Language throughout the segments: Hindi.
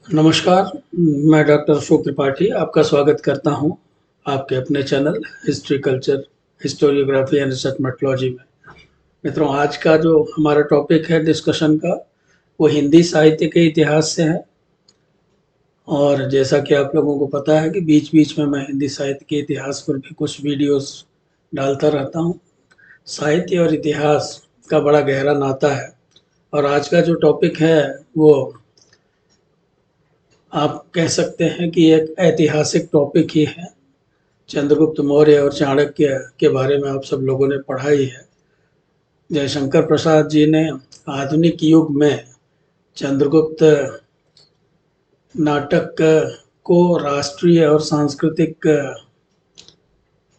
नमस्कार, मैं डॉक्टर अशोक त्रिपाठी आपका स्वागत करता हूं आपके अपने channel history culture historiography and research methodology में। मित्रों, आज का जो हमारा टॉपिक है डिस्कशन का वो हिंदी साहित्य के इतिहास से है। और जैसा कि आप लोगों को पता है कि बीच बीच में मैं हिंदी साहित्य के इतिहास पर भी कुछ वीडियोस डालता रहता हूं। साहित्य और इतिहास का बड़ा गहरा नाता है और आज का जो टॉपिक है वो आप कह सकते हैं कि एक ऐतिहासिक टॉपिक ही है। चंद्रगुप्त मौर्य और चाणक्य के बारे में आप सब लोगों ने पढ़ा ही है। जयशंकर प्रसाद जी ने आधुनिक युग में चंद्रगुप्त नाटक को राष्ट्रीय और सांस्कृतिक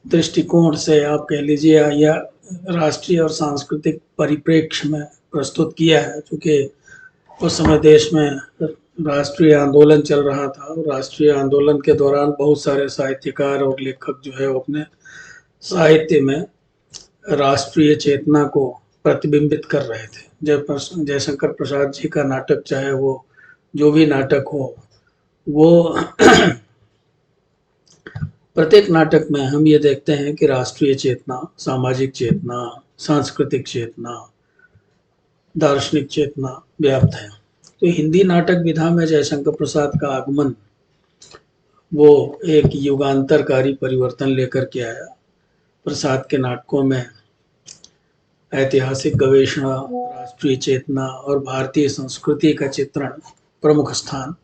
दृष्टिकोण से आप कह लीजिए या राष्ट्रीय और सांस्कृतिक परिप्रेक्ष्य में प्रस्तुत किया है, क्योंकि उस समय देश में राष्ट्रीय आंदोलन चल रहा था और राष्ट्रीय आंदोलन के दौरान बहुत सारे साहित्यकार और लेखक जो है वो अपने साहित्य में राष्ट्रीय चेतना को प्रतिबिंबित कर रहे थे। जयशंकर प्रसाद जी का नाटक, चाहे वो जो भी नाटक हो, वो प्रत्येक नाटक में हम ये देखते हैं कि राष्ट्रीय चेतना, सामाजिक चेतना, सांस्कृतिक चेतना, दार्शनिक चेतना व्याप्त है। तो हिंदी नाटक विधा में जयशंकर प्रसाद का आगमन वो एक युगांतरकारी परिवर्तन लेकर के आया। प्रसाद के नाटकों में ऐतिहासिक गवेषणा, राष्ट्रीय चेतना और भारतीय संस्कृति का चित्रण प्रमुख स्थान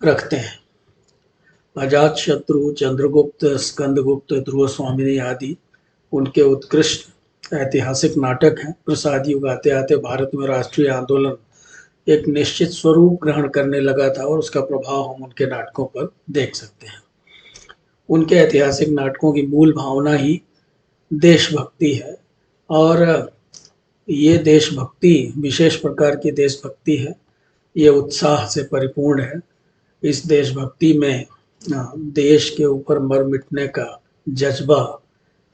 रखते हैं। अजातशत्रु, चंद्रगुप्त, स्कंदगुप्त, ध्रुव स्वामिनी आदि उनके उत्कृष्ट ऐतिहासिक नाटक हैं। प्रसाद युग आते आते भारत में राष्ट्रीय आंदोलन एक निश्चित स्वरूप ग्रहण करने लगा था और उसका प्रभाव हम उनके नाटकों पर देख सकते हैं। उनके ऐतिहासिक नाटकों की मूल भावना ही देशभक्ति है और ये देशभक्ति विशेष प्रकार की देशभक्ति है। ये उत्साह से परिपूर्ण है। इस देशभक्ति में देश के ऊपर मर मिटने का जज्बा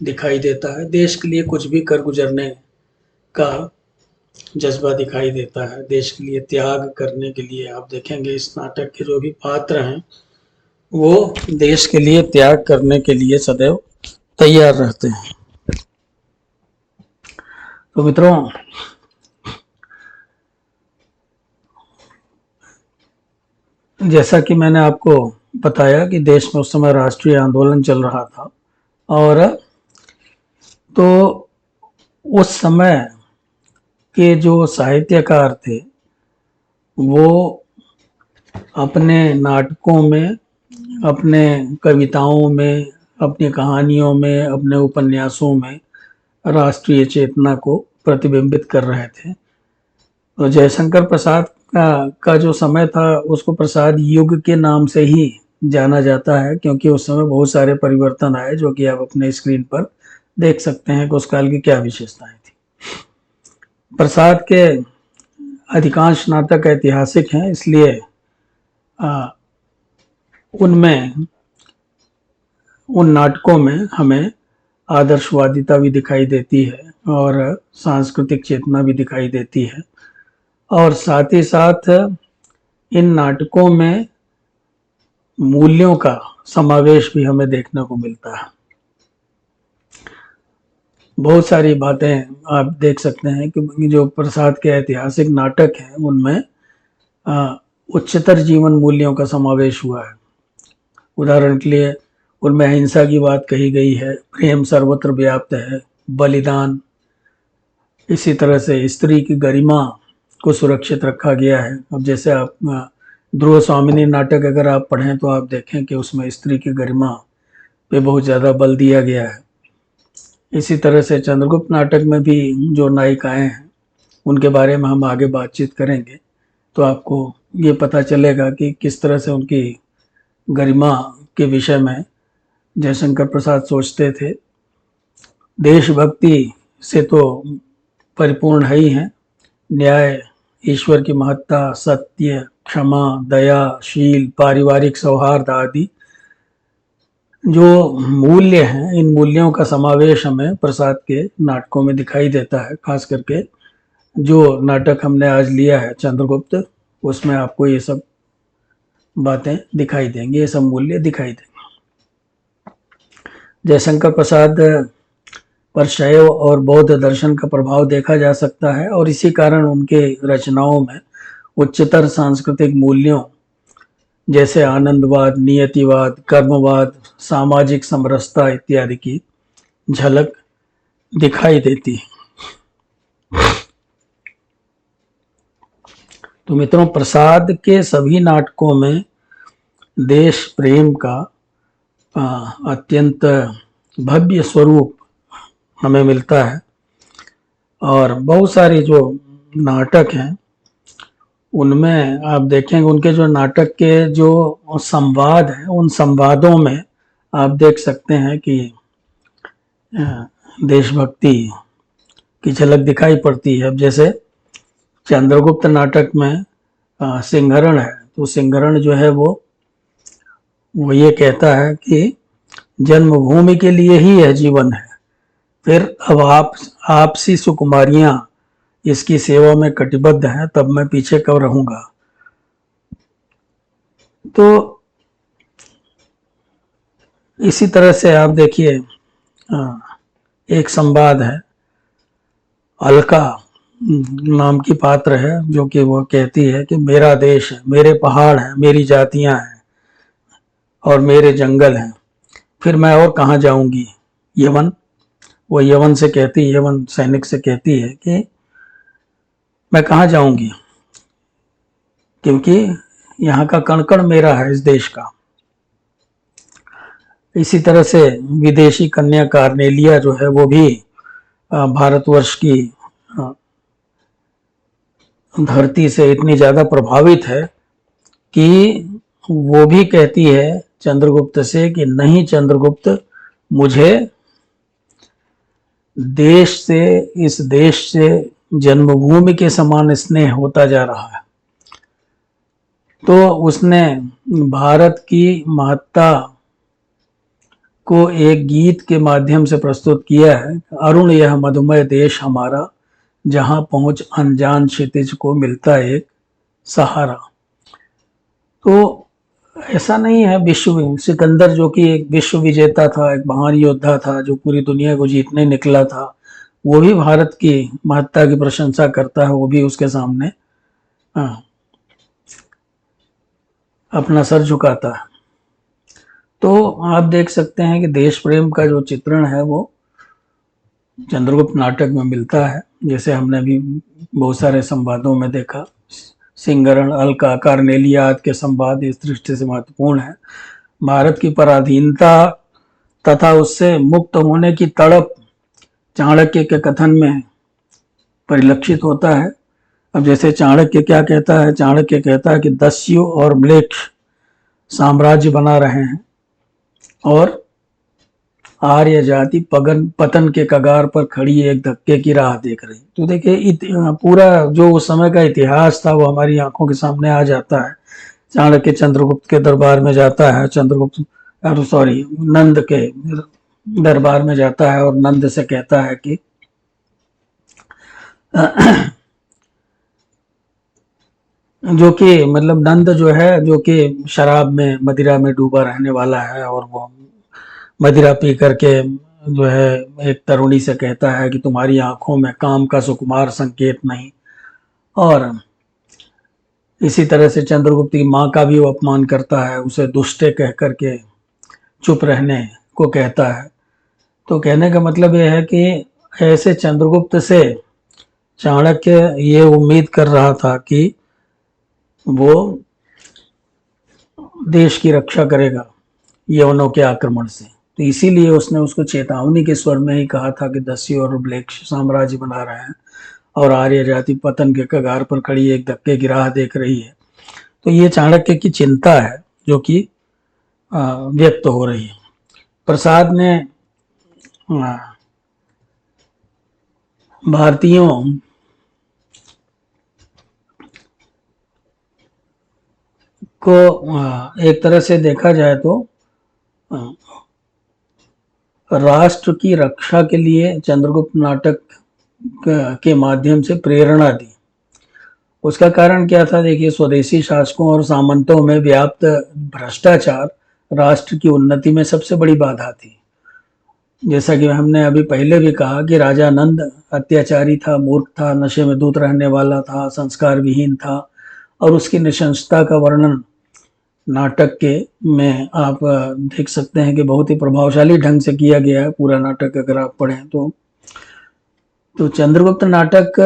दिखाई देता है। देश के लिए कुछ भी कर गुजरने का जज्बा दिखाई देता है। देश के लिए त्याग करने के लिए आप देखेंगे इस नाटक के जो भी पात्र हैं वो देश के लिए त्याग करने के लिए सदैव तैयार रहते हैं। तो मित्रों, जैसा कि मैंने आपको बताया कि देश में उस समय राष्ट्रीय आंदोलन चल रहा था और तो उस समय के जो साहित्यकार थे वो अपने नाटकों में, अपने कविताओं में, अपनी कहानियों में, अपने उपन्यासों में राष्ट्रीय चेतना को प्रतिबिंबित कर रहे थे। तो जयशंकर प्रसाद का जो समय था उसको प्रसाद युग के नाम से ही जाना जाता है, क्योंकि उस समय बहुत सारे परिवर्तन आए जो कि आप अपने स्क्रीन पर देख सकते हैं कि उस काल की क्या विशेषताएं थी। प्रसाद के अधिकांश नाटक ऐतिहासिक हैं, इसलिए उनमें उन नाटकों में हमें आदर्शवादिता भी दिखाई देती है और सांस्कृतिक चेतना भी दिखाई देती है और साथ ही साथ इन नाटकों में मूल्यों का समावेश भी हमें देखने को मिलता है। बहुत सारी बातें आप देख सकते हैं कि जो प्रसाद के ऐतिहासिक नाटक हैं उनमें उच्चतर जीवन मूल्यों का समावेश हुआ है। उदाहरण के लिए उनमें अहिंसा की बात कही गई है, प्रेम सर्वत्र व्याप्त है, बलिदान, इसी तरह से स्त्री की गरिमा को सुरक्षित रखा गया है। अब जैसे आप ध्रुव स्वामिनी नाटक अगर आप पढ़ें तो आप देखें कि उसमें स्त्री की गरिमा पे बहुत ज़्यादा बल दिया गया है। इसी तरह से चंद्रगुप्त नाटक में भी जो नायिकाएं हैं उनके बारे में हम आगे बातचीत करेंगे तो आपको ये पता चलेगा कि किस तरह से उनकी गरिमा के विषय में जयशंकर प्रसाद सोचते थे। देशभक्ति से तो परिपूर्ण है ही हैं। न्याय, ईश्वर की महत्ता, सत्य, क्षमा, दया, शील, पारिवारिक सौहार्द आदि जो मूल्य हैं, इन मूल्यों का समावेश हमें प्रसाद के नाटकों में दिखाई देता है। खास करके जो नाटक हमने आज लिया है चंद्रगुप्त, उसमें आपको ये सब बातें दिखाई देंगी, ये सब मूल्य दिखाई देंगे। जयशंकर प्रसाद पर शैव और बौद्ध दर्शन का प्रभाव देखा जा सकता है और इसी कारण उनके रचनाओं में उच्चतर सांस्कृतिक मूल्यों जैसे आनंदवाद, नियतिवाद, कर्मवाद, सामाजिक समरसता इत्यादि की झलक दिखाई देती है। तो मित्रों, प्रसाद के सभी नाटकों में देश प्रेम का अत्यंत भव्य स्वरूप हमें मिलता है और बहुत सारे जो नाटक हैं उनमें आप देखेंगे उनके जो नाटक के जो संवाद हैं उन संवादों में आप देख सकते हैं कि देशभक्ति की झलक दिखाई पड़ती है। अब जैसे चंद्रगुप्त नाटक में सिंहरण है, तो सिंहरण जो है वो ये कहता है कि जन्मभूमि के लिए ही यह जीवन है, फिर अब आपसी सुकुमारियां इसकी सेवा में कटिबद्ध हैं, तब मैं पीछे कब रहूंगा। तो इसी तरह से आप देखिए एक संवाद है, अलका नाम की पात्र है जो कि वो कहती है कि मेरा देश है, मेरे पहाड़ हैं, मेरी जातियां हैं और मेरे जंगल हैं, फिर मैं और कहाँ जाऊंगी। यवन, वो यवन से कहती है, यवन सैनिक से कहती है कि मैं कहाँ जाऊंगी क्योंकि यहाँ का कण कण मेरा है, इस देश का। इसी तरह से विदेशी कन्या कार्नेलिया जो है वो भी भारतवर्ष की धरती से इतनी ज्यादा प्रभावित है कि वो भी कहती है चंद्रगुप्त से कि नहीं चंद्रगुप्त, मुझे देश से, इस देश से जन्मभूमि के समान स्नेह होता जा रहा है। तो उसने भारत की महत्ता को एक गीत के माध्यम से प्रस्तुत किया है, अरुण यह मधुमय देश हमारा, जहां पहुंच अनजान क्षितिज को मिलता एक सहारा। तो ऐसा नहीं है, विश्व सिकंदर जो कि एक विश्व विजेता था, एक महान योद्धा था जो पूरी दुनिया को जीतने निकला था, वो भी भारत की महत्ता की प्रशंसा करता है, वो भी उसके सामने अपना सर झुकाता है। तो आप देख सकते हैं कि देश प्रेम का जो चित्रण है वो चंद्रगुप्त नाटक में मिलता है, जैसे हमने भी बहुत सारे संवादों में देखा। सिंहरण, अलका, कार्नेलिया आदि के संवाद इस दृष्टि से महत्वपूर्ण है। भारत की पराधीनता तथा उससे मुक्त होने की तड़प चाणक्य के कथन में परिलक्षित होता है। अब जैसे चाणक्य क्या कहता है, चाणक्य कहता है कि दस्यु और म्लेच्छ साम्राज्य बना रहे हैं और आर्य जाति पतन के कगार पर खड़ी एक धक्के की राह देख रही। तो देखिए पूरा जो उस समय का इतिहास था वो हमारी आंखों के सामने आ जाता है। चाणक्य चंद्रगुप्त के दरबार में जाता है, नंद के दरबार में जाता है और नंद से कहता है कि जो कि मतलब नंद जो है, जो कि शराब में, मदिरा में डूबा रहने वाला है और वो मदिरा पी करके जो है एक तरुणी से कहता है कि तुम्हारी आंखों में काम का सुकुमार संकेत नहीं। और इसी तरह से चंद्रगुप्त की माँ का भी वो अपमान करता है, उसे दुष्टे कह करके चुप रहने को कहता है। तो कहने का मतलब यह है कि ऐसे चंद्रगुप्त से चाणक्य ये उम्मीद कर रहा था कि वो देश की रक्षा करेगा यवनों के आक्रमण से। तो इसीलिए उसने उसको चेतावनी के स्वर में ही कहा था कि दस्यु और म्लेच्छ साम्राज्य बना रहे हैं और आर्य जाति पतन के कगार पर खड़ी एक धक्के की राह देख रही है। तो ये चाणक्य की चिंता है जो कि व्यक्त हो रही है। प्रसाद ने भारतीयों को एक तरह से देखा जाए तो राष्ट्र की रक्षा के लिए चंद्रगुप्त नाटक के माध्यम से प्रेरणा दी। उसका कारण क्या था? देखिए, स्वदेशी शासकों और सामंतों में व्याप्त भ्रष्टाचार राष्ट्र की उन्नति में सबसे बड़ी बाधा थी। जैसा कि हमने अभी पहले भी कहा कि राजा नंद अत्याचारी था, मूर्ख था, नशे में धुत रहने वाला था, संस्कार विहीन था, और उसकी नृशंसता का वर्णन नाटक के में आप देख सकते हैं कि बहुत ही प्रभावशाली ढंग से किया गया है पूरा नाटक, अगर आप पढ़ें तो चंद्रगुप्त नाटक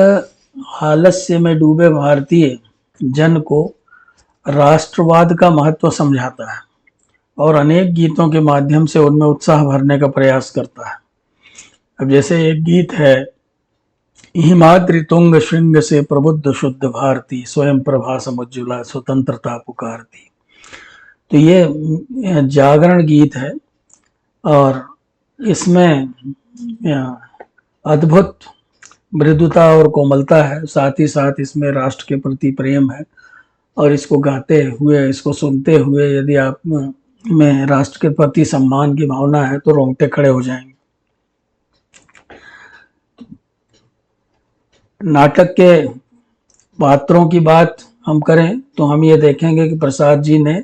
आलस्य में डूबे भारतीय जन को राष्ट्रवाद का महत्व समझाता है और अनेक गीतों के माध्यम से उनमें उत्साह भरने का प्रयास करता है। अब जैसे एक गीत है, हिमाद्रि तुंग श्रृंग से प्रबुद्ध शुद्ध भारती, स्वयं प्रभा समुज्ज्वला स्वतंत्रता पुकारती। तो ये जागरण गीत है और इसमें अद्भुत मृदुता और कोमलता है, साथ ही साथ इसमें राष्ट्र के प्रति प्रेम है। और इसको गाते हुए, इसको सुनते हुए यदि आप में राष्ट्र के प्रति सम्मान की भावना है तो रोंगटे खड़े हो जाएंगे। नाटक के पात्रों की बात हम करें तो हम ये देखेंगे कि प्रसाद जी ने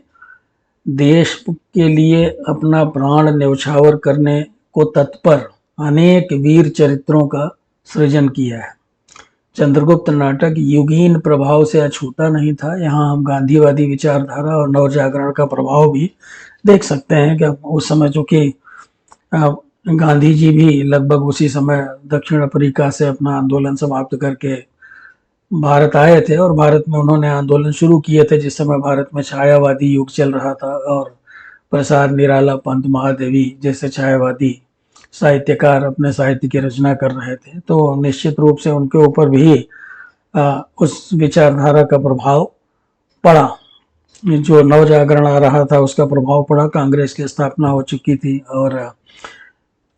देश के लिए अपना प्राण न्यौछावर करने को तत्पर अनेक वीर चरित्रों का सृजन किया है। चंद्रगुप्त नाटक युगीन प्रभाव से अछूता नहीं था। यहाँ हम गांधीवादी विचारधारा और नवजागरण का प्रभाव भी देख सकते हैं कि उस समय चूंकि गांधी जी भी लगभग उसी समय दक्षिण अफ्रीका से अपना आंदोलन समाप्त करके भारत आए थे और भारत में उन्होंने आंदोलन शुरू किए थे जिस समय भारत में छायावादी युग चल रहा था और प्रसाद निराला, पंत महादेवी जैसे छायावादी साहित्यकार अपने साहित्य की रचना कर रहे थे। तो निश्चित रूप से उनके ऊपर भी उस विचारधारा का प्रभाव पड़ा। जो नवजागरण आ रहा था उसका प्रभाव पड़ा। कांग्रेस की स्थापना हो चुकी थी और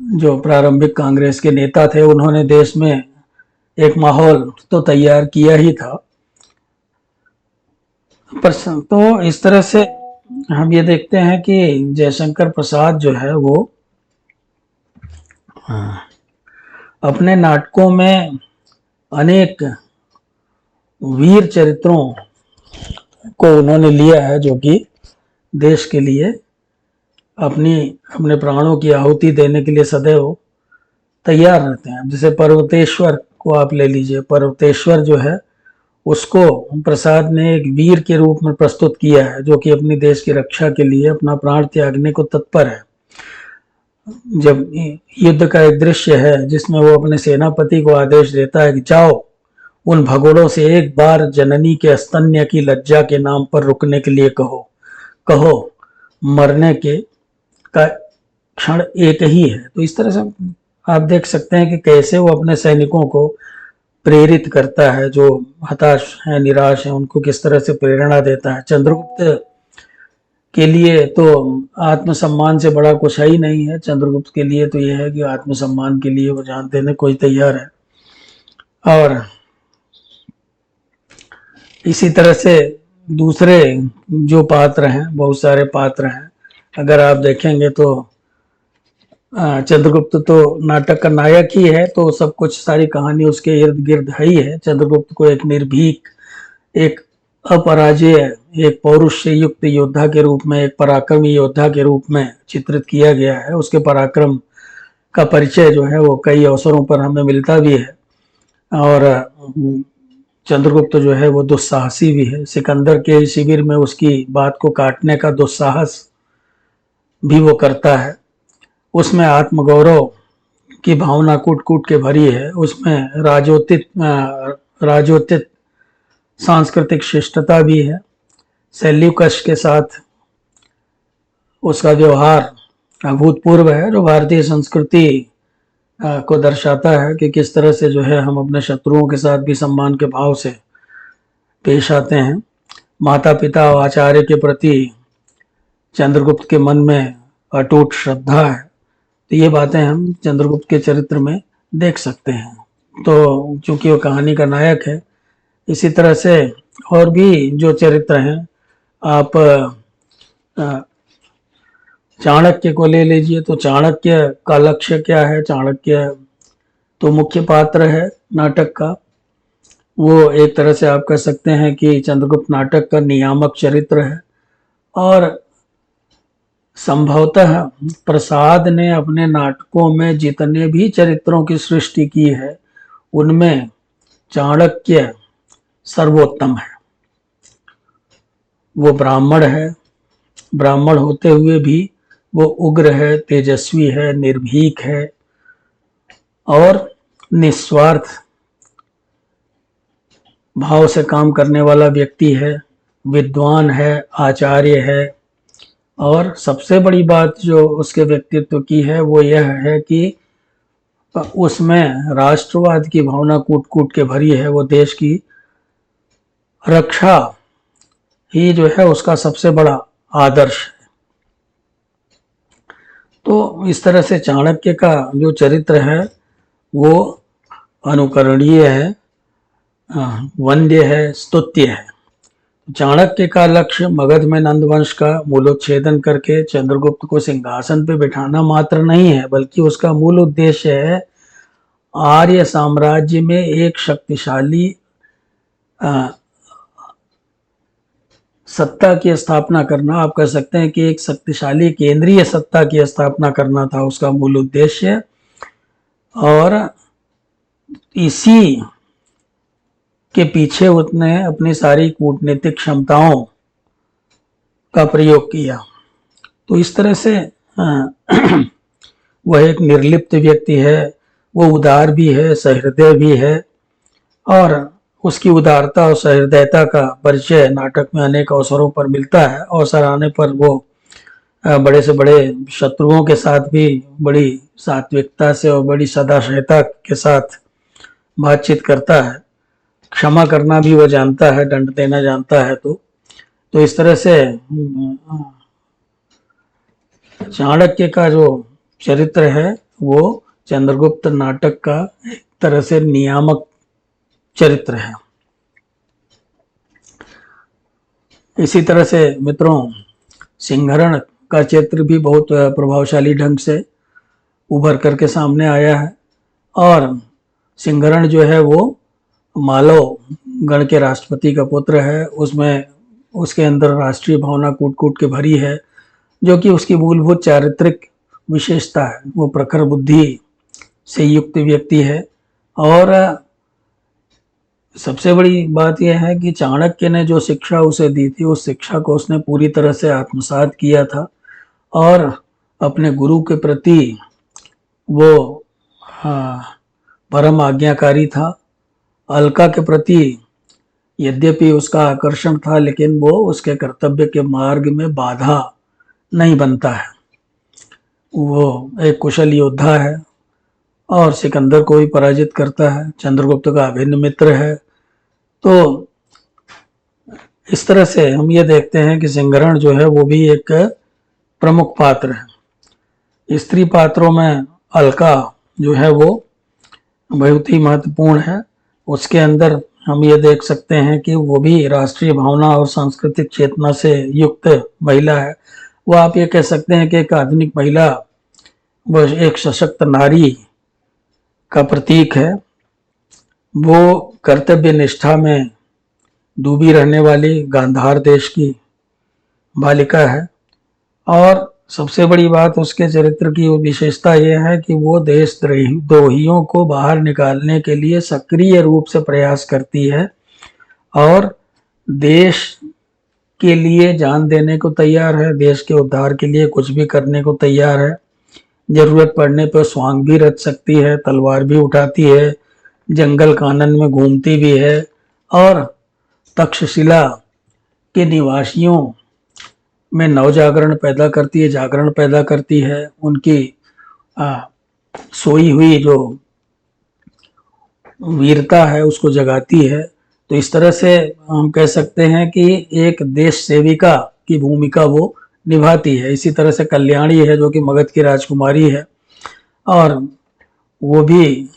जो प्रारंभिक कांग्रेस के नेता थे उन्होंने देश में एक माहौल तो तैयार किया ही था। तो इस तरह से हम ये देखते हैं कि जयशंकर प्रसाद जो है वो अपने नाटकों में अनेक वीर चरित्रों को उन्होंने लिया है जो कि देश के लिए अपने प्राणों की आहुति देने के लिए सदैव तैयार रहते हैं। जैसे पर्वतेश्वर को आप ले लीजिए। पर्वतेश्वर जो है उसको प्रसाद ने एक वीर के रूप में प्रस्तुत किया है जो कि अपनी देश की रक्षा के लिए अपना प्राण त्यागने को तत्पर है। जब युद्ध का एक दृश्य है जिसमें वो अपने सेनापति को आदेश देता है कि जाओ उन भगोड़ों से एक बार जननी के स्तन्य की लज्जा के नाम पर रुकने के लिए कहो मरने के का क्षण एक ही है। तो इस तरह से आप देख सकते हैं कि कैसे वो अपने सैनिकों को प्रेरित करता है, जो हताश है, निराश है, उनको किस तरह से प्रेरणा देता है। चंद्रगुप्त के लिए तो आत्मसम्मान से बड़ा कुछ ही नहीं है। चंद्रगुप्त के लिए तो यह है कि आत्मसम्मान के लिए वो जान देने कोई तैयार है। और इसी तरह से दूसरे जो पात्र हैं, बहुत सारे पात्र हैं, अगर आप देखेंगे तो चंद्रगुप्त तो नाटक का नायक ही है, तो सब कुछ सारी कहानी उसके इर्द गिर्द है ही है। चंद्रगुप्त को एक निर्भीक, एक अपराजेय, एक पौरुष से युक्त योद्धा के रूप में, एक पराक्रमी योद्धा के रूप में चित्रित किया गया है। उसके पराक्रम का परिचय जो है वो कई अवसरों पर हमें मिलता भी है। और चंद्रगुप्त जो है वो दुस्साहसी भी है। सिकंदर के शिविर में उसकी बात को काटने का दुस्साहस भी वो करता है। उसमें आत्मगौरव की भावना कूट कूट के भरी है। उसमें राजोचित सांस्कृतिक शिष्टता भी है। सेल्यूकस के साथ उसका व्यवहार अभूतपूर्व है, जो भारतीय संस्कृति को दर्शाता है कि किस तरह से जो है हम अपने शत्रुओं के साथ भी सम्मान के भाव से पेश आते हैं। माता पिता और आचार्य के प्रति चंद्रगुप्त के मन में अटूट श्रद्धा है। तो ये बातें हम चंद्रगुप्त के चरित्र में देख सकते हैं। तो चूंकि वो कहानी का नायक है, इसी तरह से और भी जो चरित्र हैं, आप चाणक्य को ले लीजिए। तो चाणक्य का लक्ष्य क्या है? चाणक्य तो मुख्य पात्र है नाटक का। वो एक तरह से आप कह सकते हैं कि चंद्रगुप्त नाटक का नियामक चरित्र है। और संभवतः प्रसाद ने अपने नाटकों में जितने भी चरित्रों की सृष्टि की है उनमें चाणक्य सर्वोत्तम है। वो ब्राह्मण है, ब्राह्मण होते हुए भी वो उग्र है, तेजस्वी है, निर्भीक है और निस्वार्थ भाव से काम करने वाला व्यक्ति है, विद्वान है, आचार्य है। और सबसे बड़ी बात जो उसके व्यक्तित्व की है वो यह है कि उसमें राष्ट्रवाद की भावना कूट कूट के भरी है। वो देश की रक्षा ही जो है उसका सबसे बड़ा आदर्श है। तो इस तरह से चाणक्य का जो चरित्र है वो अनुकरणीय है, वंद्य है, स्तुत्य है। चाणक्य का लक्ष्य मगध में नंदवंश का मूलोच्छेदन करके चंद्रगुप्त को सिंहासन पर बिठाना मात्र नहीं है, बल्कि उसका मूल उद्देश्य है आर्य साम्राज्य में एक शक्तिशाली सत्ता की स्थापना करना। आप कह सकते हैं कि एक शक्तिशाली केंद्रीय सत्ता की स्थापना करना था उसका मूल उद्देश्य। और इसी के पीछे उसने अपनी सारी कूटनीतिक क्षमताओं का प्रयोग किया। तो इस तरह से वह एक निर्लिप्त व्यक्ति है, वो उदार भी है, सहृदय भी है। और उसकी उदारता और सहृदयता का परिचय नाटक में अनेक अवसरों पर मिलता है। अवसर आने पर वो बड़े से बड़े शत्रुओं के साथ भी बड़ी सात्विकता से और बड़ी सदाशयता के साथ बातचीत करता है। क्षमा करना भी वह जानता है, दंड देना जानता है। तो इस तरह से चाणक्य का जो चरित्र है वो चंद्रगुप्त नाटक का एक तरह से नियामक चरित्र है। इसी तरह से मित्रों, सिंहरण का चित्र भी बहुत प्रभावशाली ढंग से उभर करके सामने आया है। और सिंहरण जो है वो मालव गण के राष्ट्रपति का पुत्र है। उसमें उसके अंदर राष्ट्रीय भावना कूट कूट के भरी है, जो कि उसकी मूलभूत चारित्रिक विशेषता है। वो प्रखर बुद्धि से युक्त व्यक्ति है। और सबसे बड़ी बात यह है कि चाणक्य ने जो शिक्षा उसे दी थी उस शिक्षा को उसने पूरी तरह से आत्मसात किया था। और अपने गुरु के प्रति वो परम आज्ञाकारी था। अलका के प्रति यद्यपि उसका आकर्षण था, लेकिन वो उसके कर्तव्य के मार्ग में बाधा नहीं बनता है। वो एक कुशल योद्धा है और सिकंदर को भी पराजित करता है, चंद्रगुप्त का अभिन्न मित्र है। तो इस तरह से हम ये देखते हैं कि सिंहरण जो है वो भी एक प्रमुख पात्र है। स्त्री पात्रों में अलका जो है वो बहुत ही महत्वपूर्ण है। उसके अंदर हम ये देख सकते हैं कि वो भी राष्ट्रीय भावना और सांस्कृतिक चेतना से युक्त महिला है। वो आप ये कह सकते हैं कि एक आधुनिक महिला, वह एक सशक्त नारी का प्रतीक है। वो कर्तव्य निष्ठा में डूबी रहने वाली गांधार देश की बालिका है। और सबसे बड़ी बात उसके चरित्र की विशेषता यह है कि वो देशद्रोहियों को बाहर निकालने के लिए सक्रिय रूप से प्रयास करती है और देश के लिए जान देने को तैयार है, देश के उद्धार के लिए कुछ भी करने को तैयार है। जरूरत पड़ने पर स्वांग भी रच सकती है, तलवार भी उठाती है, जंगल कानन में घूमती भी है और तक्षशिला के निवासियों में नवजागरण पैदा करती है, जागरण पैदा करती है। उनकी सोई हुई जो वीरता है उसको जगाती है। तो इस तरह से हम कह सकते हैं कि एक देश सेविका की भूमिका वो निभाती है। इसी तरह से कल्याणी है जो कि मगध की राजकुमारी है और वो भी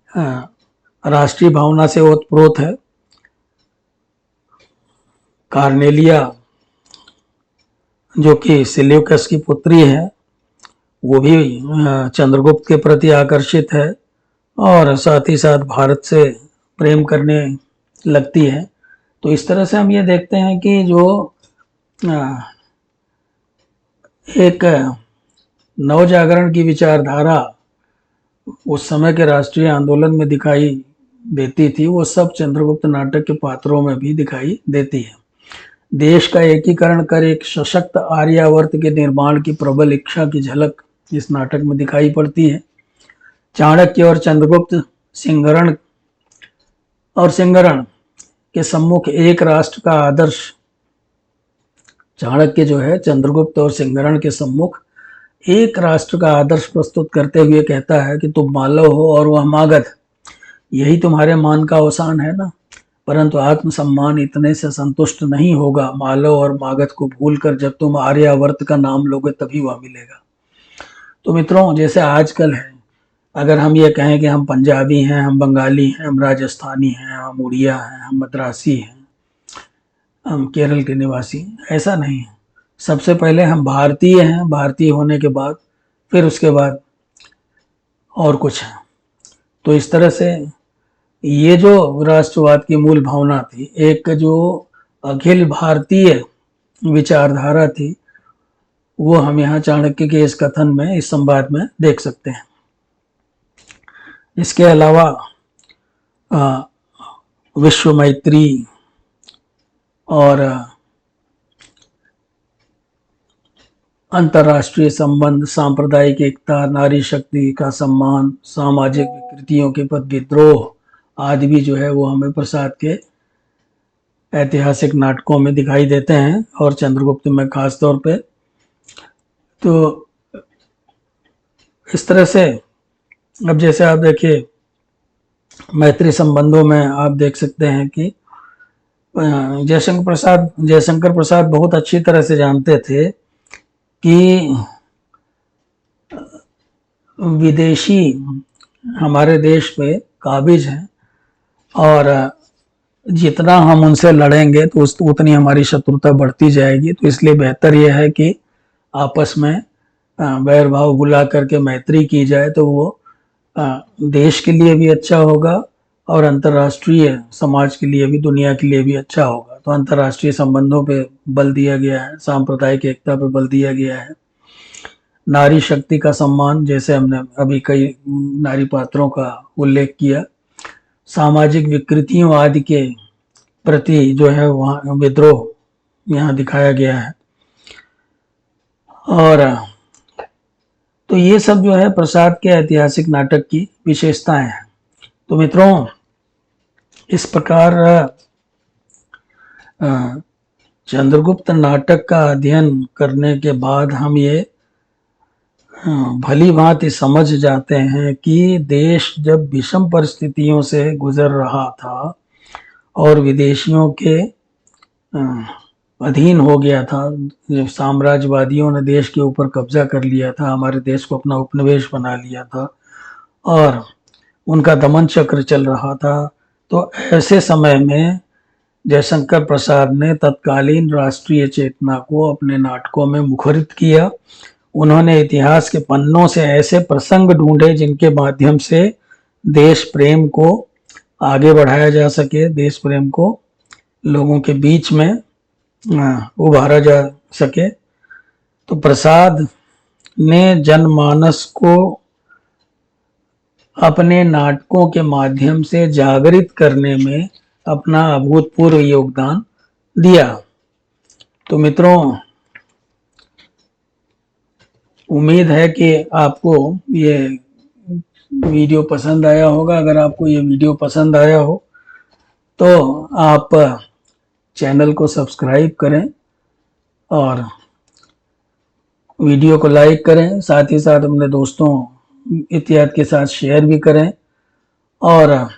राष्ट्रीय भावना से ओतप्रोत है। कार्नेलिया जो कि सिल्यूकस की पुत्री है वो भी चंद्रगुप्त के प्रति आकर्षित है और साथ ही साथ भारत से प्रेम करने लगती है। तो इस तरह से हम ये देखते हैं कि जो एक नवजागरण की विचारधारा उस समय के राष्ट्रीय आंदोलन में दिखाई देती थी, वो सब चंद्रगुप्त नाटक के पात्रों में भी दिखाई देती है। देश का एकीकरण कर एक सशक्त आर्यावर्त के निर्माण की प्रबल इच्छा की झलक इस नाटक में दिखाई पड़ती है। चाणक्य और चंद्रगुप्त सिंगरण के सम्मुख एक राष्ट्र का आदर्श, चाणक्य जो है चंद्रगुप्त और सिंगरण के सम्मुख एक राष्ट्र का आदर्श प्रस्तुत करते हुए कहता है कि तुम मालव हो और वह मागध, यही तुम्हारे मान का अवसान है ना। परंतु आत्मसम्मान इतने से संतुष्ट नहीं होगा। मालव और मागध को भूलकर जब तुम आर्यावर्त का नाम लोगे तभी वह मिलेगा। तो मित्रों, जैसे आजकल है, अगर हम ये कहें कि हम पंजाबी हैं, हम बंगाली हैं, हम राजस्थानी हैं, हम उड़िया हैं, हम मद्रासी हैं, हम केरल के निवासी, ऐसा नहीं है। सबसे पहले हम भारतीय हैं, भारतीय होने के बाद फिर उसके बाद और कुछ है। तो इस तरह से ये जो राष्ट्रवाद की मूल भावना थी, एक जो अखिल भारतीय विचारधारा थी, वो हम यहाँ चाणक्य के इस कथन में, इस संवाद में देख सकते हैं। इसके अलावा विश्व मैत्री और अंतर्राष्ट्रीय संबंध, सांप्रदायिक एकता, नारी शक्ति का सम्मान, सामाजिक विकृतियों के प्रति विद्रोह आदि भी जो है वो हमें प्रसाद के ऐतिहासिक नाटकों में दिखाई देते हैं, और चंद्रगुप्त में खास तौर पे। तो इस तरह से अब जैसे आप देखिए, मैत्री संबंधों में आप देख सकते हैं कि जयशंकर प्रसाद बहुत अच्छी तरह से जानते थे कि विदेशी हमारे देश पे काबिज हैं, और जितना हम उनसे लड़ेंगे तो उतनी हमारी शत्रुता बढ़ती जाएगी। तो इसलिए बेहतर यह है कि आपस में बैर भाव भुला करके मैत्री की जाए, तो वो देश के लिए भी अच्छा होगा और अंतर्राष्ट्रीय समाज के लिए भी, दुनिया के लिए भी अच्छा होगा। तो अंतर्राष्ट्रीय संबंधों पे बल दिया गया है, सांप्रदायिक एकता पे बल दिया गया है, नारी शक्ति का सम्मान, जैसे हमने अभी कई नारी पात्रों का उल्लेख किया, सामाजिक विकृतियों आदि के प्रति जो है वहाँ विद्रोह यहाँ दिखाया गया है। और तो ये सब जो है प्रसाद के ऐतिहासिक नाटक की विशेषताएं हैं। तो मित्रों, इस प्रकार चंद्रगुप्त नाटक का अध्ययन करने के बाद हम ये भली भांति समझ जाते हैं कि देश जब विषम परिस्थितियों से गुजर रहा था और विदेशियों के अधीन हो गया था, जब साम्राज्यवादियों ने देश के ऊपर कब्जा कर लिया था, हमारे देश को अपना उपनिवेश बना लिया था और उनका दमन चक्र चल रहा था, तो ऐसे समय में जयशंकर प्रसाद ने तत्कालीन राष्ट्रीय चेतना को अपने नाटकों में मुखरित किया। उन्होंने इतिहास के पन्नों से ऐसे प्रसंग ढूंढे जिनके माध्यम से देश प्रेम को आगे बढ़ाया जा सके, देश प्रेम को लोगों के बीच में उभारा जा सके। तो प्रसाद ने जनमानस को अपने नाटकों के माध्यम से जागृत करने में अपना अभूतपूर्व योगदान दिया। तो मित्रों, उम्मीद है कि आपको ये वीडियो पसंद आया होगा। अगर आपको ये वीडियो पसंद आया हो तो आप चैनल को सब्सक्राइब करें और वीडियो को लाइक करें, साथ ही साथ अपने दोस्तों इत्यादि के साथ शेयर भी करें, और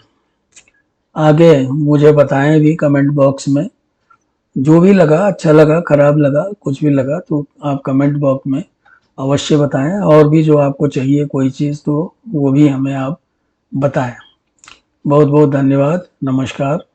आगे मुझे बताएं भी कमेंट बॉक्स में। जो भी लगा, अच्छा लगा, खराब लगा, कुछ भी लगा, तो आप कमेंट बॉक्स में अवश्य बताएं। और भी जो आपको चाहिए कोई चीज़, तो वो भी हमें आप बताएं। बहुत बहुत धन्यवाद। नमस्कार।